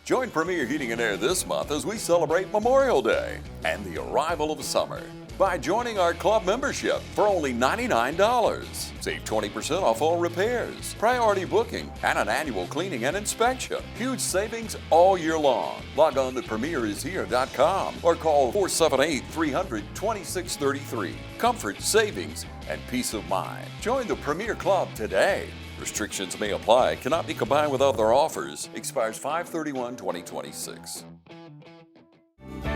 Join Premier Heating and Air this month as we celebrate Memorial Day and the arrival of summer by joining our club membership for only $99. Save 20% off all repairs, priority booking, and an annual cleaning and inspection. Huge savings all year long. Log on to premierishere.com or call 478-300-2633. Comfort, savings, and peace of mind. Join the Premier Club today. Restrictions may apply. Cannot be combined with other offers. Expires 5/31/2026. I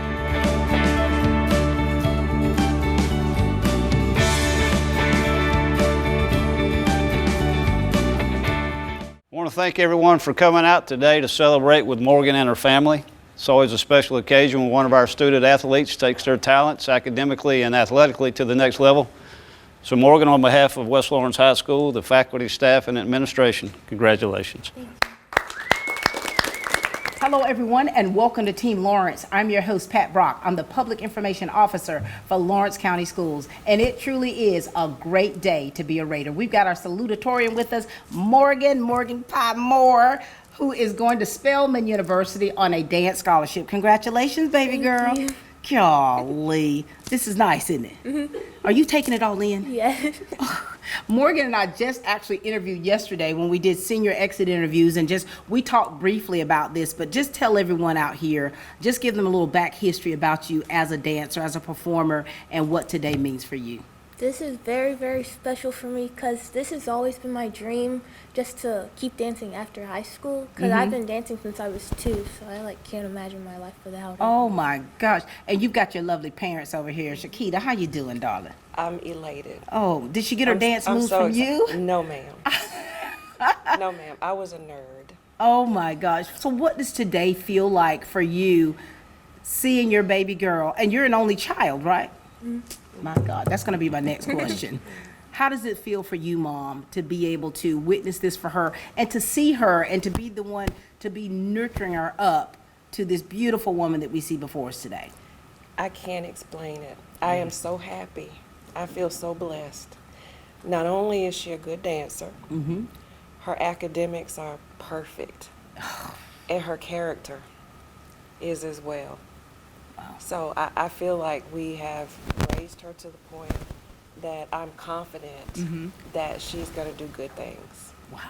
want to thank everyone for coming out today to celebrate with Morgan and her family. It's always a special occasion when one of our student athletes takes their talents academically and athletically to the next level. So Morgan, on behalf of West Lawrence High School, the faculty, staff, and administration, congratulations. Hello everyone and welcome to Team Lawrence. I'm your host Pat Brock. I'm the Public Information Officer for Lawrence County Schools, and it truly is a great day to be a Raider. We've got our salutatorian with us, Morgan Pye Moore, who is going to Spelman University on a dance scholarship. Congratulations, baby girl. Thank you. Golly, this is nice, isn't it? Mm-hmm. Are you taking it all in? Yeah. Morgan and I just actually interviewed yesterday when we did senior exit interviews, and we talked briefly about this, but just tell everyone out here, just give them a little back history about you as a dancer, as a performer, and what today means for you. This is very, very special for me because this has always been my dream, just to keep dancing after high school, because I've been dancing since I was 2, so I can't imagine my life without it. Oh my gosh. And you've got your lovely parents over here. Shakita, how you doing, darling? I'm elated. Oh, did she get her dance moves from you? No, ma'am. No, ma'am. I was a nerd. Oh my gosh. So what does today feel like for you, seeing your baby girl, and you're an only child, right? My God, that's going to be my next question. How does it feel for you, Mom, to be able to witness this for her and to see her and to be the one to be nurturing her up to this beautiful woman that we see before us today? I can't explain it. I am so happy. I feel so blessed. Not only is she a good dancer, her academics are perfect, and her character is as well. So I feel like we have raised her to the point that I'm confident that she's going to do good things. Wow.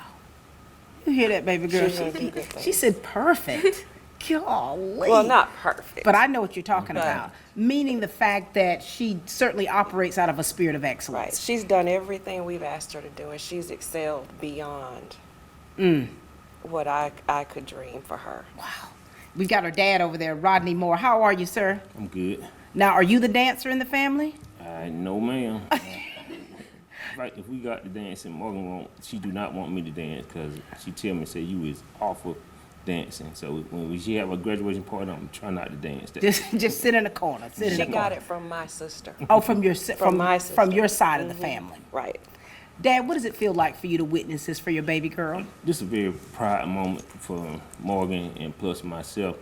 You hear that, baby girl? She's going to do good things. She said perfect. Golly. Well, not perfect. But I know what you're talking about. Meaning the fact that she certainly operates out of a spirit of excellence. Right. She's done everything we've asked her to do, and she's excelled beyond what I could dream for her. Wow. We've got her dad over there, Rodney Moore. How are you, sir? I'm good. Now, are you the dancer in the family? No, ma'am. Right, if we got to dance and Morgan she do not want me to dance because she tell me, say, you is awful dancing. So when she have a graduation party, I'm trying not to dance. Just sit in the corner. She got it from my sister. Oh, from your my sister. From your side of the family. Right. Dad, what does it feel like for you to witness this for your baby girl? This is a very proud moment for Morgan and plus myself.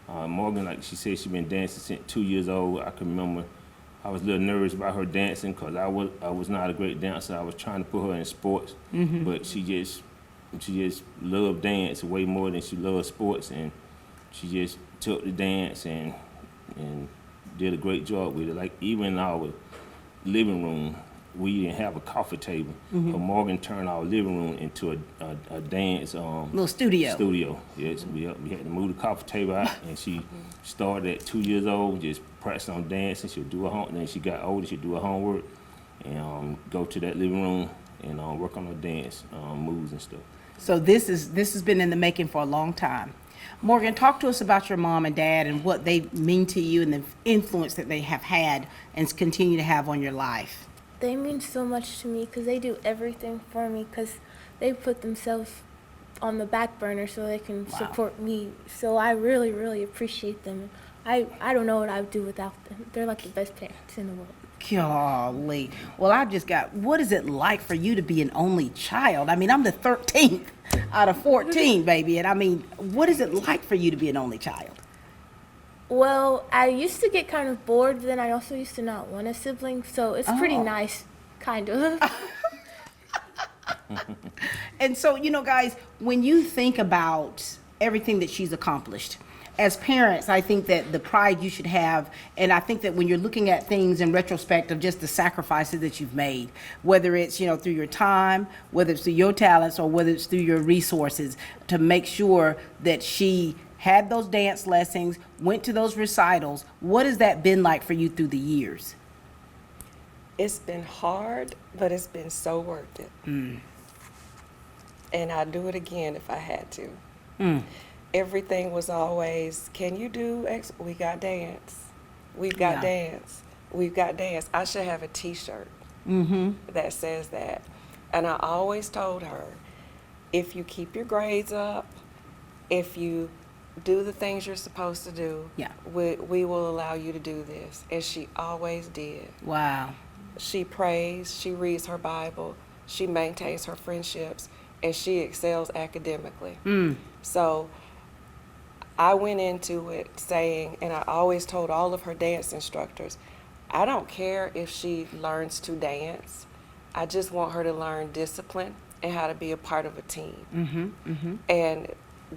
Morgan, like she said, she been dancing since 2 years old. I can remember I was a little nervous about her dancing because I was not a great dancer. I was trying to put her in sports, but she just loved dance way more than she loved sports, and she just took the dance and did a great job with it. Like even in our living room, we didn't have a coffee table, but Morgan turned our living room into a dance little studio. Yes, we had to move the coffee table out, and she started at 2 years old, just practicing on dancing. She'll do her homework. Then she got older, she'll do her homework and go to that living room and work on her dance moves and stuff. So this has been in the making for a long time. Morgan, talk to us about your mom and dad and what they mean to you and the influence that they have had and continue to have on your life. They mean so much to me because they do everything for me because they put themselves on the back burner so they can support me. So I really, really appreciate them. I don't know what I would do without them. They're like the best parents in the world. Golly. Well, I've just got, what is it like for you to be an only child? I mean, I'm the 13th out of 14, baby. And I mean, what is it like for you to be an only child? Well, I used to get kind of bored, but then I also used to not want a sibling, so it's pretty nice, kind of. And so, you know, guys, when you think about everything that she's accomplished. As parents, I think that the pride you should have, and I think that when you're looking at things in retrospect of just the sacrifices that you've made, whether it's, through your time, whether it's through your talents, or whether it's through your resources, to make sure that she had those dance lessons, went to those recitals. What has that been like for you through the years? It's been hard, but it's been so worth it. And I'd do it again if I had to. Everything was always, can you do X? We got dance. We've got dance. We've got dance. I should have a T-shirt that says that. And I always told her, if you keep your grades up, if you do the things you're supposed to do, we will allow you to do this. And she always did. Wow. She prays, she reads her Bible, she maintains her friendships, and she excels academically. So I went into it saying, and I always told all of her dance instructors, I don't care if she learns to dance. I just want her to learn discipline and how to be a part of a team. And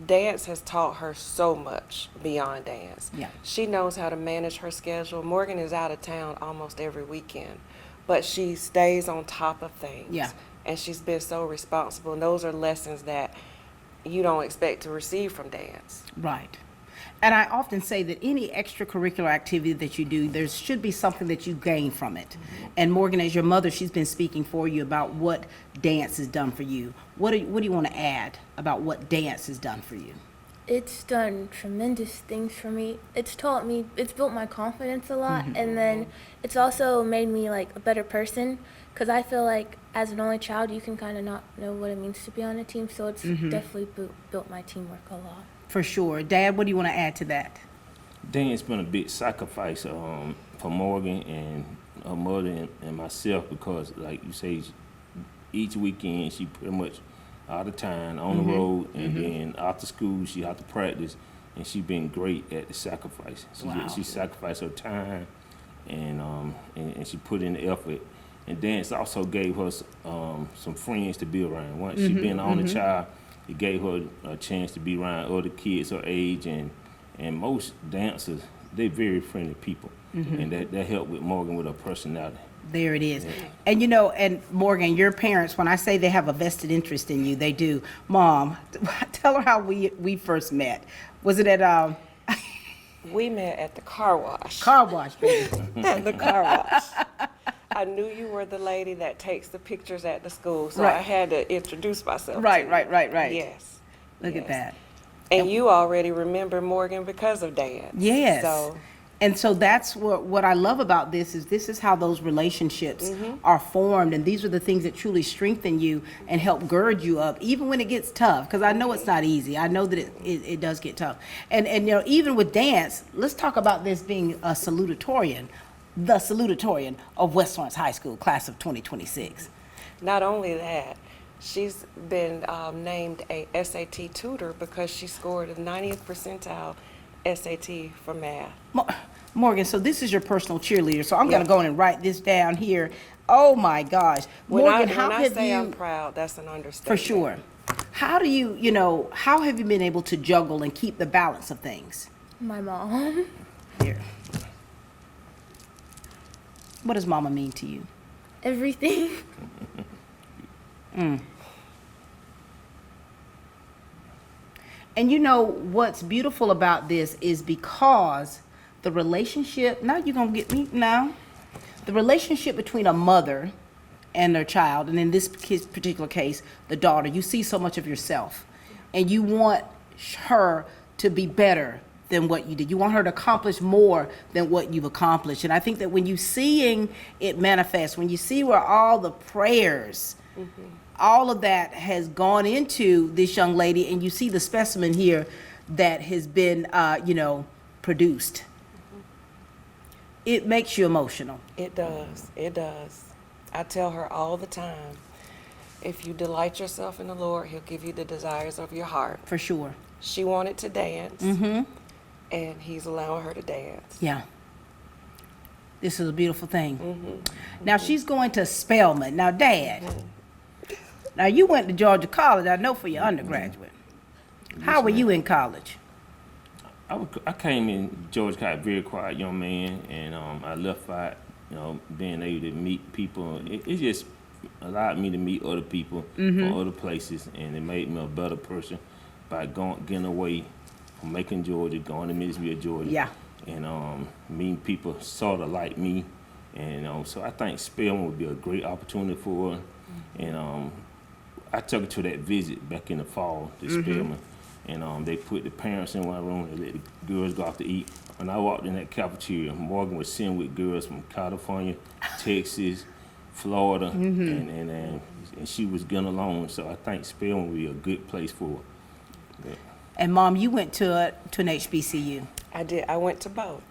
dance has taught her so much beyond dance. She knows how to manage her schedule. Morgan is out of town almost every weekend, but she stays on top of things. And she's been so responsible. And those are lessons that you don't expect to receive from dance. Right. And I often say that any extracurricular activity that you do, there should be something that you gain from it. And Morgan, as your mother, she's been speaking for you about what dance has done for you. What do you want to add about what dance has done for you? It's done tremendous things for me. It's taught me, it's built my confidence a lot, and then it's also made me like a better person, because I feel like as an only child, you can kind of not know what it means to be on a team, so it's definitely built my teamwork a lot. For sure. Dad, what do you want to add to that? Dance been a big sacrifice for Morgan and her mother and myself, because like you say, each weekend she pretty much out of town, on the road, and then after school she had to practice, and she been great at the sacrifice. She sacrificed her time, and she put in the effort. And dance also gave her some friends to be around. Once she been on the child, it gave her a chance to be around other kids her age, and most dancers, they're very friendly people, and that helped with Morgan with her personality. There it is. And and Morgan, your parents, when I say they have a vested interest in you, they do. Mom, tell her how we first met. Was it at We met at the car wash. car wash, baby? At the car wash. I knew you were the lady that takes the pictures at the school, so Right. I had to introduce myself. Right. Yes. Look at that. And you already remember Morgan because of dance. Yes. So And so that's what I love about this is how those relationships are formed, and these are the things that truly strengthen you and help gird you up, even when it gets tough, because I know it's not easy. I know that it does get tough. And even with dance, let's talk about this being a salutatorian, the salutatorian of West Lawrence High School, class of 2026. not only that, she's been named a SAT tutor because she scored a 90th percentile SAT for math. Morgan, so this is your personal cheerleader, so I'm going to go in and write this down here. Oh my gosh. When Morgan, I how have say you, I'm proud, that's an understatement. for sure, how do you, how have you been able to juggle and keep the balance of things? My mom. Here. What does mama mean to you? Everything. And what's beautiful about this is because the relationship, now you're going to get me now, the relationship between a mother and their child, and in this particular case, the daughter, you see so much of yourself, and you want her to be better than what you did. You want her to accomplish more than what you've accomplished. And I think that when you seeing it manifest, when you see where all the prayers, all of that has gone into this young lady, and you see the specimen here that has been, produced, it makes you emotional. It does. It does. I tell her all the time, if you delight yourself in the Lord, He'll give you the desires of your heart. For sure. She wanted to dance, and He's allowing her to dance. Yeah. This is a beautiful thing. Now she's going to Spelman. Now, Dad, now you went to Georgia College, I know, for your undergraduate. How were you in college? I came in Georgia College, very quiet young man, and I left out, being able to meet people. It just allowed me to meet other people from other places, and it made me a better person by getting away from Macon, Georgia, going to Mississippi, Georgia. Yeah. And meeting people sort of like me. And so I think Spelman would be a great opportunity for her. And I took her to that visit back in the fall to Spelman. And they put the parents in one room and let the girls go out to eat. When I walked in that cafeteria, Morgan was sitting with girls from California, Texas, Florida, and she was getting along. So I think Spelman would be a good place for her. Yeah. And Mom, you went to an HBCU. I did. I went to both.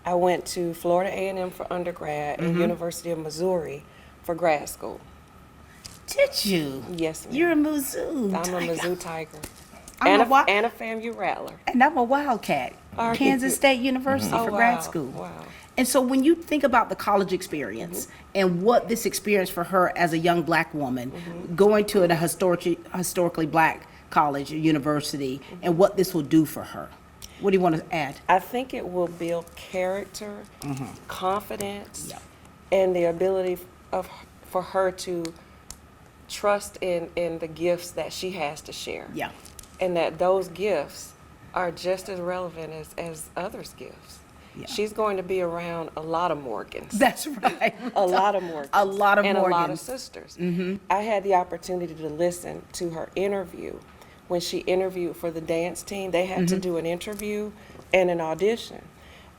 I went to Florida A&M for undergrad and University of Missouri for grad school. Did you? Yes, ma'am. You're a Mizzou. I'm a Tiger. Mizzou Tiger. I'm a wa- And a FAMU Rattler. And I'm a Wildcat. Are you? Kansas State University Oh, for wow. grad school. Wow. And so when you think about the college experience and what this experience for her as a young black woman, going to a historically black college or university, and what this will do for her, what do you want to add? I think it will build character, confidence, and the ability for her to trust in the gifts that she has to share. Yeah. And that those gifts are just as relevant as others' gifts. Yeah. She's going to be around a lot of Morgans. That's right. A lot of Morgans. A lot of and Morgans. a lot of sisters. I had the opportunity to listen to her interview. When she interviewed for the dance team, they had to do an interview and an audition.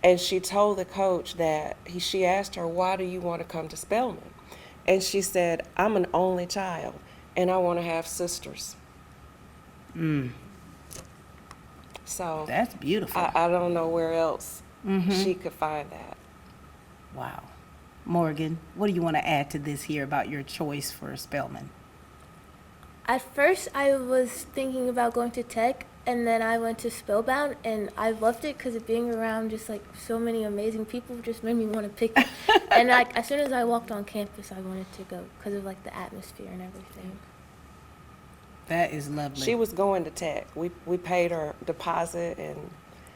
And she told the coach that she asked her, "Why do you want to come to Spelman?" And she said, "I'm an only child and I want to have sisters." So That's beautiful. I don't know where else she could find that. Wow. Morgan, what do you want to add to this here about your choice for Spelman? At first, I was thinking about going to tech, and then I went to Spellbound, and I loved it because being around just like so many amazing people just made me want to pick it. And like as soon as I walked on campus, I wanted to go because of like the atmosphere and everything. That is lovely. She was going to tech. We paid her deposit and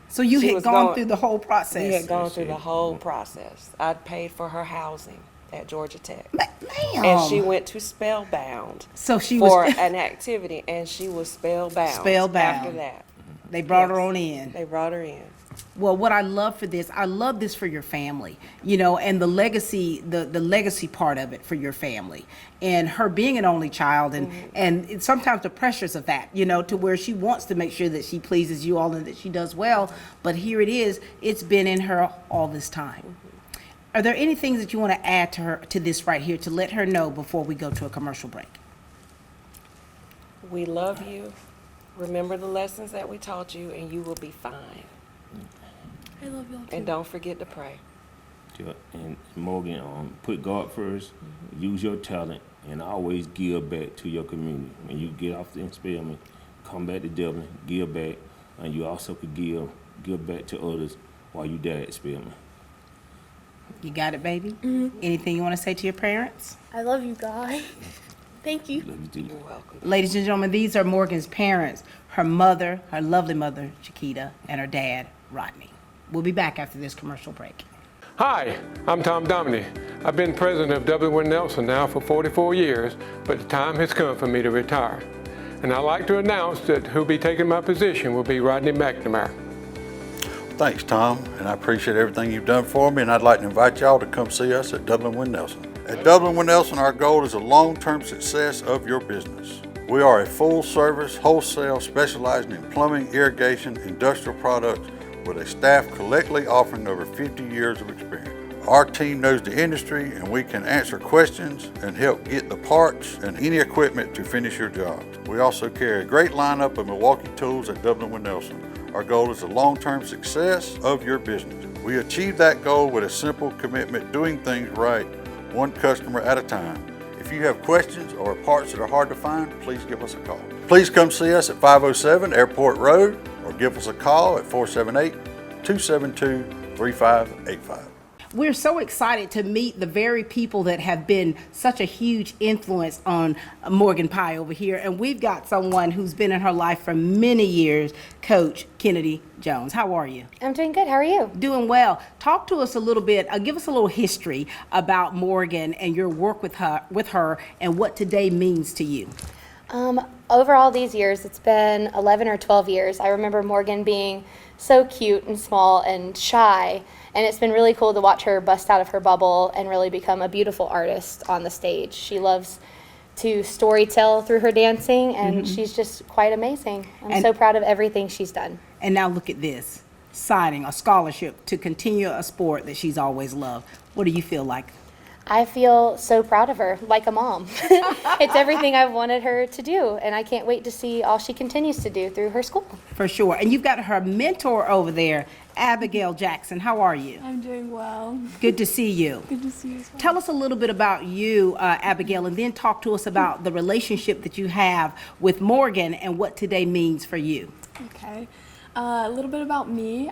So you she had was gone going- through the whole process. we had gone through the whole process. I'd paid for her housing at Georgia Tech. Ma'am. And she went to Spellbound So she for was. an activity, and she was spellbound. Spellbound. After that, They brought her Yes. on in. they brought her in. Well, what I love for this, I love this for your family, you know, and the legacy, the legacy part of it for your family, and her being an only child, and sometimes the pressures of that, you know, to where she wants to make sure that she pleases you all and that she does well. But here it is; it's been in her all this time. Are there any things that you want to add to this right here to let her know before we go to a commercial break? We love you. Remember the lessons that we taught you, and you will be fine. I love y'all too. And don't forget to pray. Yeah, and Morgan, put God first, use your talent, and always give back to your community. When you get off the Spelman, come back to Dublin, give back, and you also could give back to others while you there at Spelman. You got it, baby? Anything you want to say to your parents? I love you guys. Thank you. Love you too. You're welcome. Ladies and gentlemen, these are Morgan's parents, her mother, her lovely mother, Chiquita, and her dad, Rodney. We'll be back after this commercial break. Hi, I'm Tom Dominy. I've been president of W. Nelson now for 44 years, but the time has come for me to retire. And I'd like to announce that who'll be taking my position will be Rodney McNamara. Thanks, Tom, and I appreciate everything you've done for me, and I'd like to invite y'all to come see us at Dublin Nelson. At Dublin Nelson, our goal is the long-term success of your business. We are a full-service, wholesale specializing in plumbing, irrigation, industrial products with a staff collectively offering over 50 years of experience. Our team knows the industry, and we can answer questions and help get the parts and any equipment to finish your job. We also carry a great lineup of Milwaukee tools at Dublin Nelson. Our goal is the long-term success of your business. We achieve that goal with a simple commitment, doing things right, one customer at a time. If you have questions or parts that are hard to find, please give us a call. Please come see us at 507 Airport Road or give us a call at 478-272-3585. We're so excited to meet the very people that have been such a huge influence on Morgan Pie over here. And we've got someone who's been in her life for many years, Coach Kennedy Jones. How are you? I'm doing good. How are you? Doing well. Talk to us a little bit, give us a little history about Morgan and your work with her and what today means to you. Over all these years, it's been 11 or 12 years. I remember Morgan being so cute and small and shy, and it's been really cool to watch her bust out of her bubble and really become a beautiful artist on the stage. She loves to storytell through her dancing, and she's just quite amazing. I'm so proud of everything she's done. And now look at this, signing a scholarship to continue a sport that she's always loved. What do you feel like? I feel so proud of her, like a mom. It's everything I've wanted her to do, and I can't wait to see all she continues to do through her school. For sure. And you've got her mentor over there, Abigail Jackson. How are you? I'm doing well. Good to see you. Good to see you as well. Tell us a little bit about you, Abigail, and then talk to us about the relationship that you have with Morgan and what today means for you. Okay. A little bit about me.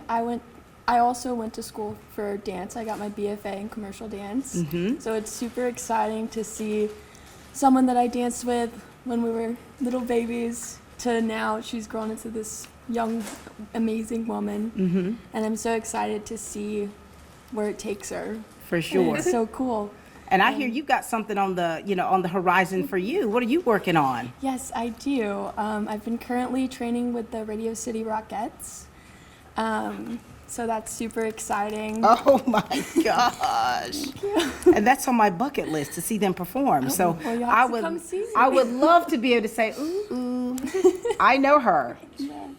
I also went to school for dance. I got my BFA in commercial dance. So it's super exciting to see someone that I danced with when we were little babies to now she's grown into this young, amazing woman. And I'm so excited to see where it takes her. For sure. And it's so cool. And I hear you've got something on the horizon for you. What are you working on? Yes, I do. I've been currently training with the Radio City Rockettes. So that's super exciting. Oh my gosh. And that's on my bucket list to see them perform. So well, you'll have to come see me. I would love to be able to say, ooh, I know her.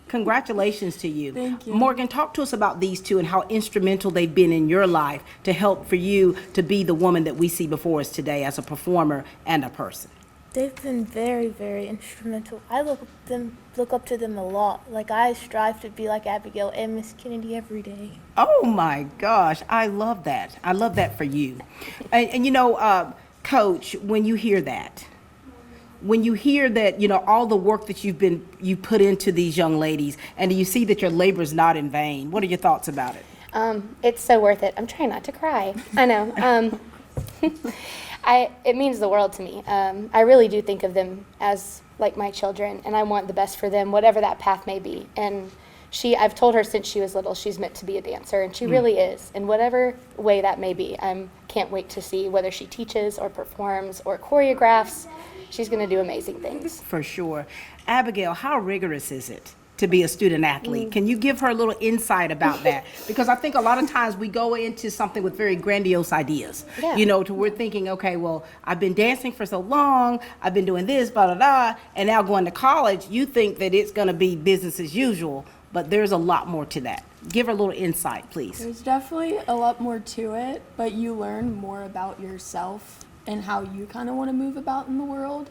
Congratulations to you. Thank you. Morgan, talk to us about these two and how instrumental they've been in your life to help for you to be the woman that we see before us today as a performer and a person. They've been very, very instrumental. I look up to them a lot. Like, I strive to be like Abigail and Miss Kennedy every day. Oh my gosh, I love that. I love that for you. And Coach, when you hear that, all the work that you put into these young ladies, and you see that your labor is not in vain, what are your thoughts about it? It's so worth it. I'm trying not to cry. I know. It means the world to me. I really do think of them as like my children, and I want the best for them, whatever that path may be. And I've told her since she was little, she's meant to be a dancer, and she really is, in whatever way that may be. I can't wait to see whether she teaches or performs or choreographs. She's going to do amazing things. For sure. Abigail, how rigorous is it to be a student athlete? Can you give her a little insight about that? Because I think a lot of times we go into something with very grandiose ideas, to we're thinking, okay, well, I've been dancing for so long, I've been doing this, blah, blah, blah, and now going to college, you think that it's going to be business as usual, but there's a lot more to that. Give her a little insight, please. There's definitely a lot more to it, but you learn more about yourself and how you kind of want to move about in the world.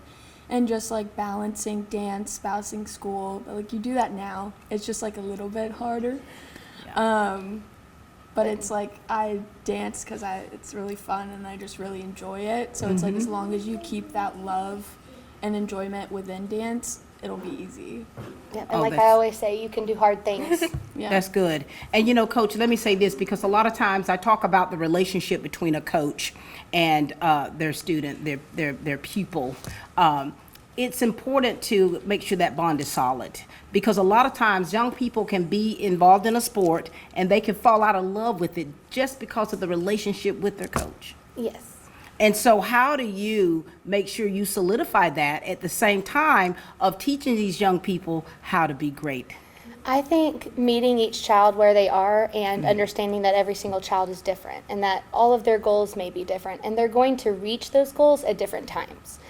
And just like balancing dance, balancing school, like you do that now. It's just like a little bit harder. But it's like I dance because it's really fun and I just really enjoy it. So it's like as long as you keep that love and enjoyment within dance, it'll be easy. Yeah, and like I always say, you can do hard things. Yeah. That's good. And Coach, let me say this, because a lot of times I talk about the relationship between a coach and their student, their pupil. It's important to make sure that bond is solid, because a lot of times young people can be involved in a sport and they can fall out of love with it just because of the relationship with their coach. Yes. And so how do you make sure you solidify that at the same time of teaching these young people how to be great? I think meeting each child where they are and understanding that every single child is different and that all of their goals may be different and they're going to reach those goals at different times.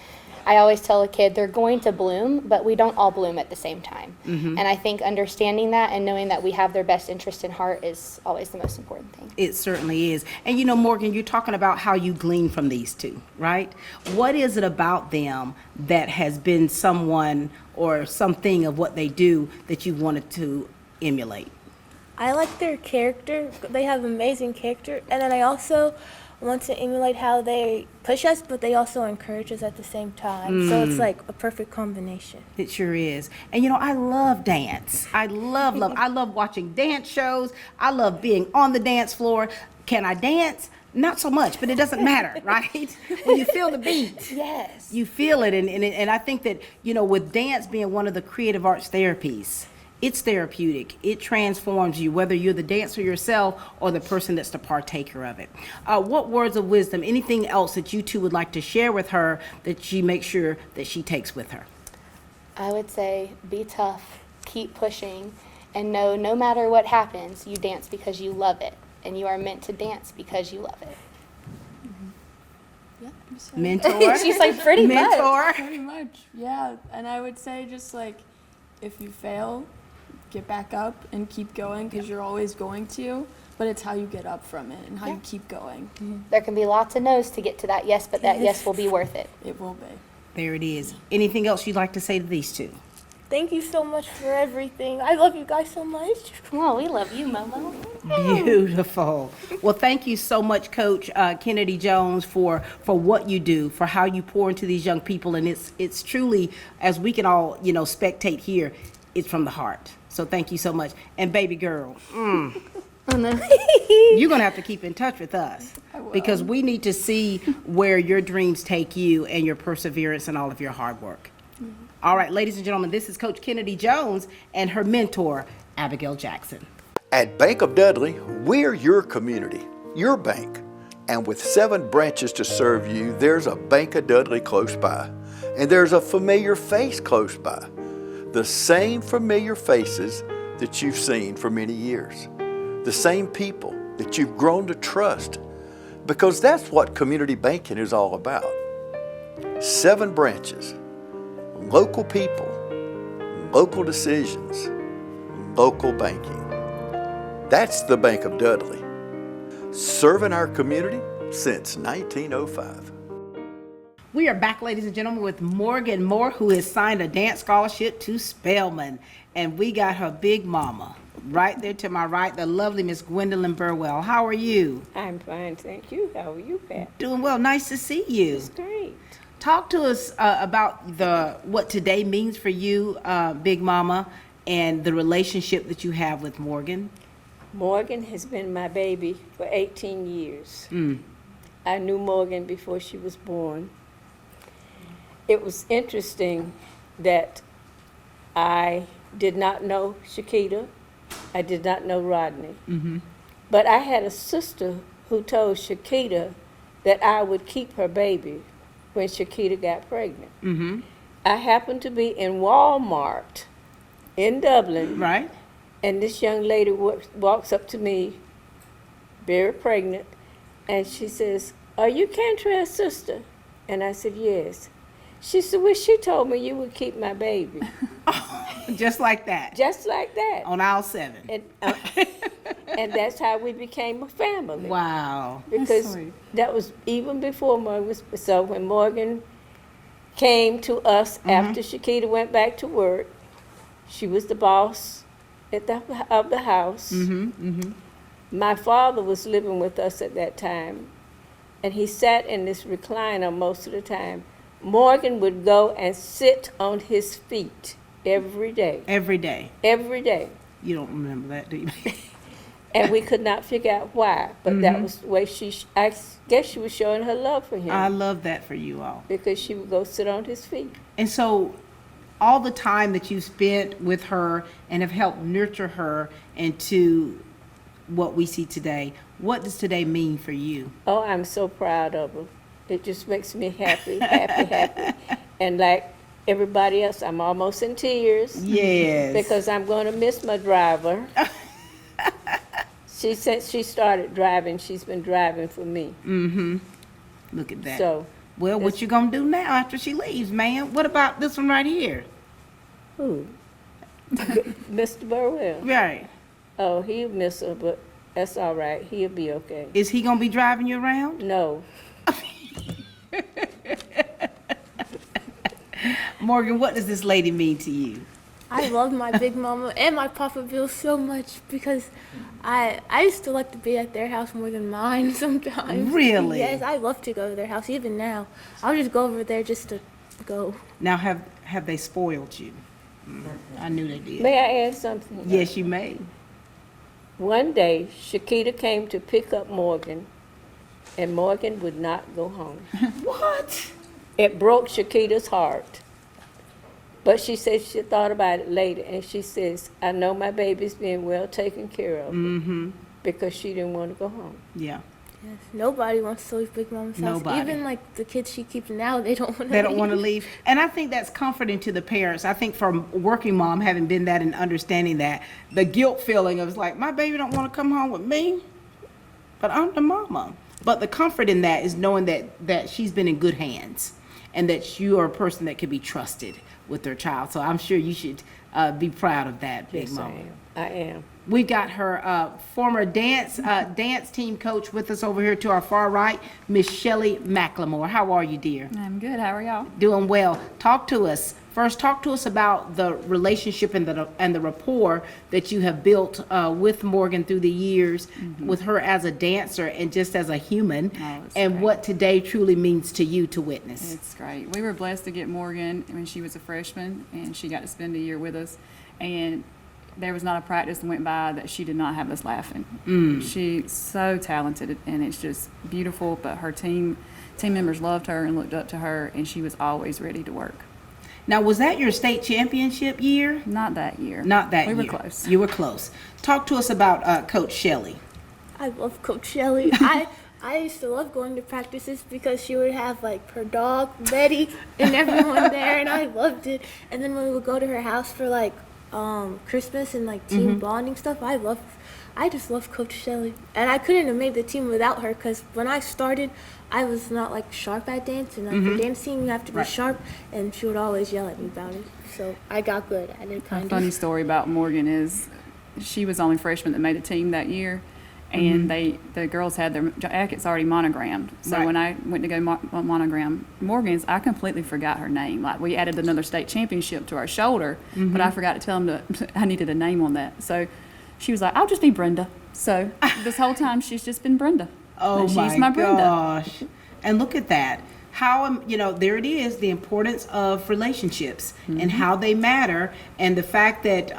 I always tell a kid they're going to bloom, but we don't all bloom at the same time. And I think understanding that and knowing that we have their best interest in heart is always the most important thing. It certainly is. And Morgan, you're talking about how you glean from these two, right? What is it about them that has been someone or something of what they do that you wanted to emulate? I like their character. They have amazing character. And then I also want to emulate how they push us, but they also encourage us at the same time. So it's like a perfect combination. It sure is. And you know, I love dance. I love watching dance shows. I love being on the dance floor. Can I dance? Not so much, but it doesn't matter, right? When you feel the beat. Yes. You feel it. And I think that, you know, with dance being one of the creative arts therapies, it's therapeutic. It transforms you, whether you're the dancer yourself or the person that's the partaker of it. What words of wisdom, anything else that you two would like to share with her that she makes sure that she takes with her? I would say be tough, keep pushing, and know no matter what happens, you dance because you love it, and you are meant to dance because you love it. Yeah, you said it. Mentor? She's like, pretty much. Mentor? Pretty much, yeah. And I would say just like, if you fail, get back up and keep going because you're always going to, but it's how you get up from it and how you keep going. There can be lots of no's to get to that yes, but that yes will be worth it. It will be. There it is. Anything else you'd like to say to these two? Thank you so much for everything. I love you guys so much. Well, we love you, Momo. Beautiful. Well, thank you so much, Coach Kennedy Jones, for what you do, for how you pour into these young people. And it's truly, as we can all, you know, spectate here, it's from the heart. So thank you so much. And baby girl, you're going to have to keep in touch with us because we need to see where your dreams take you and your perseverance and all of your hard work. All right, ladies and gentlemen, this is Coach Kennedy Jones and her mentor, Abigail Jackson. At Bank of Dudley, we're your community, your bank. And with 7 branches to serve you, there's a Bank of Dudley close by. And there's a familiar face close by. The same familiar faces that you've seen for many years. The same people that you've grown to trust. Because that's what community banking is all about. 7 branches, local people, local decisions, local banking. That's the Bank of Dudley, serving our community since 1905. We are back, ladies and gentlemen, with Morgan Moore, who has signed a dance scholarship to Spelman. And we got her big mama right there to my right, the lovely Miss Gwendolyn Burwell. How are you? I'm fine, thank you. How are you, Pat? Doing well. Nice to see you. It's great. Talk to us about what today means for you, Big Mama, and the relationship that you have with Morgan. Morgan has been my baby for 18 years. I knew Morgan before she was born. It was interesting that I did not know Shakita. I did not know Rodney. But I had a sister who told Shakita that I would keep her baby when Shakita got pregnant. I happened to be in Walmart in Dublin. Right. And this young lady walks up to me, very pregnant, and she says, "Are you Cantrell's sister?" And I said, "Yes." She said, "Well, she told me you would keep my baby." Just like that. Just like that. On aisle 7. And that's how we became a family. Wow. Because that was even before Morgan was, so when Morgan came to us after Shakita went back to work, she was the boss of the house. My father was living with us at that time, and he sat in this recliner most of the time. Morgan would go and sit on his feet every day. Every day. Every day. You don't remember that, do you? And we could not figure out why, but that was the way I guess she was showing her love for him. I love that for you all. Because she would go sit on his feet. And so all the time that you spent with her and have helped nurture her into what we see today, what does today mean for you? Oh, I'm so proud of her. It just makes me happy, happy. And like everybody else, I'm almost in tears. Yes. Because I'm going to miss my driver. Since she started driving, she's been driving for me. Look at that. So, well, what you gonna do now after she leaves, man? What about this one right here? who? Mr. Burwell. Right. Oh, he'll miss her, but that's all right. He'll be okay. Is he gonna be driving you around? No. Morgan, what does this lady mean to you? I love my big mama and my Papa Bill so much because I used to like to be at their house more than mine sometimes. Really? Yes, I love to go to their house. Even now, I'll just go over there just to go. Now, have they spoiled you? I knew they did. May I add something? Yes, you may. One day, Shakita came to pick up Morgan, and Morgan would not go home. What? It broke Shakita's heart. But she said she thought about it later, and she says, I know my baby's being well taken care of because she didn't want to go home. Yeah. Yes, nobody wants to leave Big Mama's house. Nobody. Even like the kids she keeps now, they don't want to leave. They don't want to leave. And I think that's comforting to the parents. I think for a working mom, having been that and understanding that, the guilt feeling of like, my baby don't want to come home with me, but I'm the mama. But the comfort in that is knowing that she's been in good hands and that you are a person that can be trusted with their child. So I'm sure you should be proud of that, Big Yes, Mama. I am. We got her former dance team coach with us over here to our far right, Miss Shelley McLemore. How are you, dear? I'm good. How are y'all? Doing well. Talk to us. First, talk to us about the relationship and the rapport that you have built with Morgan through the years, with her as a dancer and just as a human, and great. what today truly means to you to witness. It's great. We were blessed to get Morgan when she was a freshman, and she got to spend a year with us. And there was not a practice that went by that she did not have us laughing. She's so talented, and it's just beautiful. But her team members loved her and looked up to her, and she was always ready to work. Now, was that your state championship year? Not that year. Not that year. We were close. You were close. Talk to us about Coach Shelley. I love Coach Shelley. I used to love going to practices because she would have like her dog, Betty, and everyone there, and I loved it. And then when we would go to her house for like Christmas and like team bonding stuff, I just love Coach Shelley. And I couldn't have made the team without her because when I started, I was not like sharp at dance, and like the dance team you have to be sharp, and she would always yell at me about it. So I got good at it kind A of. funny story about Morgan is she was the only freshman that made a team that year, and the girls had their jackets already monogrammed. So when I went to go monogram Morgan's, I completely forgot her name. Like, we added another state championship to our shoulder, but I forgot to tell them I needed a name on that. So she was like, I'll just be Brenda. So this whole time she's just been Brenda. Oh, she's my Brenda. gosh. And look at that. How, there it is, the importance of relationships and how they matter. And the fact that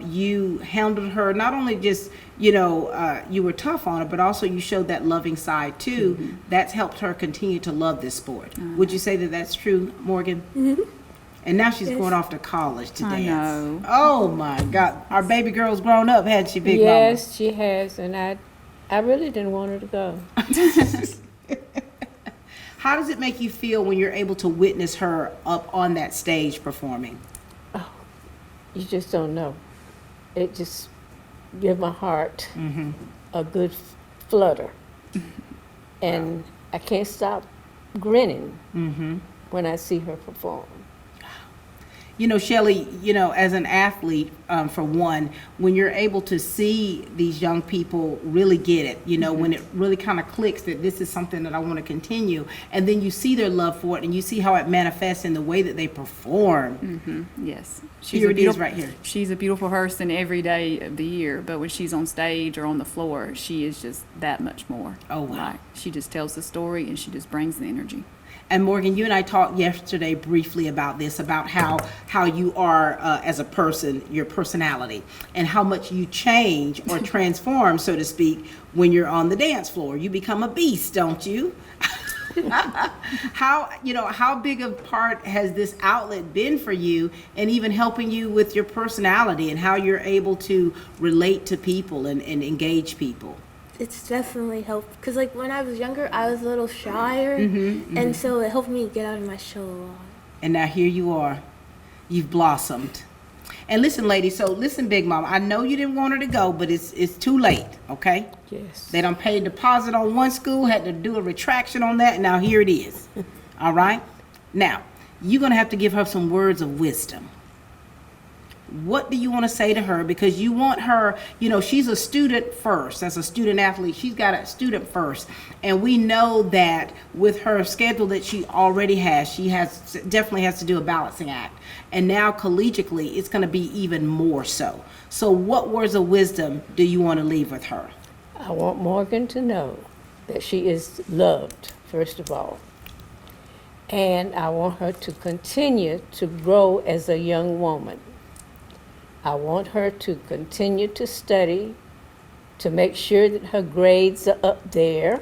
you handled her, not only just, you were tough on her, but also you showed that loving side too. That's helped her continue to love this sport. Would you say that that's true, Morgan? And now she's going off to college to dance. I know. Oh my God. Our baby girl's grown up, hasn't she, Big Mama? Yes, she has, and I really didn't want her to go. How does it make you feel when you're able to witness her up on that stage performing? Oh, you just don't know. It just gives my heart a good flutter. And I can't stop grinning when I see her perform. Shelley, as an athlete, for one, when you're able to see these young people really get it, when it really kind of clicks that this is something that I want to continue, and then you see their love for it and you see how it manifests in the way that they perform. Yes. Here it is right here. She's a beautiful person every day of the year, but when she's on stage or on the floor, she is just that much more. Oh, wow. Like, she just tells the story and she just brings the energy. And Morgan, you and I talked yesterday briefly about this, about how you are as a person, your personality, and how much you change or transform, so to speak, when you're on the dance floor. You become a beast, don't you? How big a part has this outlet been for you, and even helping you with your personality and how you're able to relate to people and engage people? It's definitely helped because like when I was younger I was a little shyer and so it helped me get out of my shell a lot. And now here you are. You've blossomed. And listen, ladies, Big Mama, I know you didn't want her to go, but it's too late, okay? Yes. They done paid deposit on one school, had to do a retraction on that, and now here it is. All right? Now, you're going to have to give her some words of wisdom. What do you want to say to her? Because you want her, you know, she's a student first. As a student athlete, she's got a student first. And we know that with her schedule that she already has, she definitely has to do a balancing act. And now collegiately, it's going to be even more so. So what words of wisdom do you want to leave with her? I want Morgan to know that she is loved, first of all. And I want her to continue to grow as a young woman. I want her to continue to study, to make sure that her grades are up there.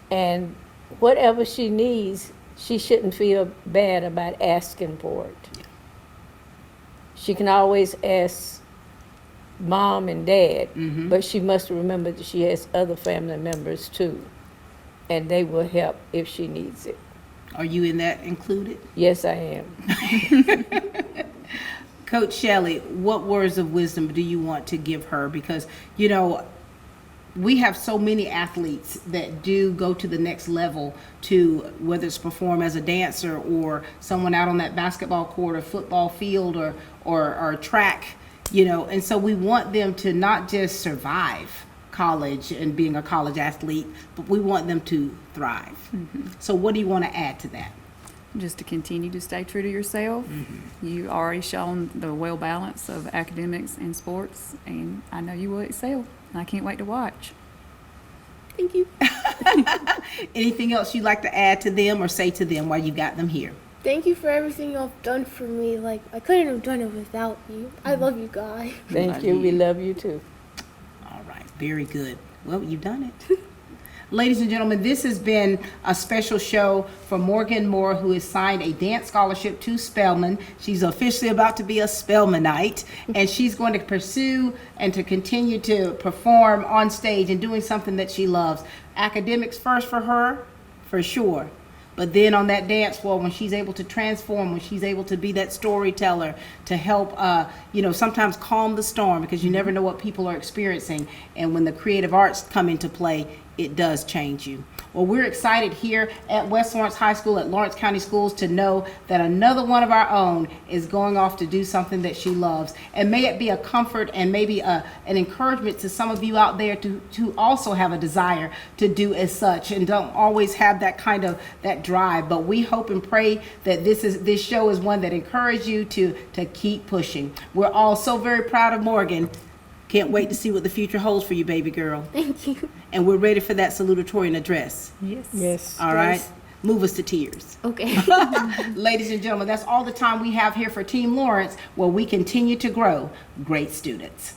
And whatever she needs, she shouldn't feel bad about asking for it. She can always ask Mom and Dad, but she must remember that she has other family members too, and they will help if she needs it. Are you in that included? Yes, I am. Coach Shelley, what words of wisdom do you want to give her? Because, you know, we have so many athletes that do go to the next level to, whether it's perform as a dancer or someone out on that basketball court or football field or track, you know, and so we want them to not just survive college and being a college athlete, but we want them to thrive. So what do you want to add to that? Just to continue to stay true to yourself. You already shown the well balance of academics and sports, and I know you will excel, and I can't wait to watch. Thank you. Anything else you'd like to add to them or say to them while you got them here? Thank you for everything y'all have done for me. Like, I couldn't have done it without you. I love you guys. Thank you. We love you too. All right, very good. Well, you've done it. Ladies and gentlemen, this has been a special show for Morgan Moore, who has signed a dance scholarship to Spelman. She's officially about to be a Spelmanite, and she's going to pursue and to continue to perform on stage and doing something that she loves. Academics first for her, for sure. But then on that dance floor, when she's able to transform, when she's able to be that storyteller to help, you know, sometimes calm the storm, because you never know what people are experiencing. And when the creative arts come into play, it does change you. Well, we're excited here at West Lawrence High School at Lawrence County Schools to know that another one of our own is going off to do something that she loves. And may it be a comfort and maybe an encouragement to some of you out there to also have a desire to do as such and don't always have that kind of that drive. But we hope and pray that this show is one that encourages you to keep pushing. We're all so very proud of Morgan. Can't wait to see what the future holds for you, baby girl. Thank you. And we're ready for that salutatorian address. Yes. Yes. All right. Move us to tears. Okay. Ladies and gentlemen, that's all the time we have here for Team Lawrence, where we continue to grow great students.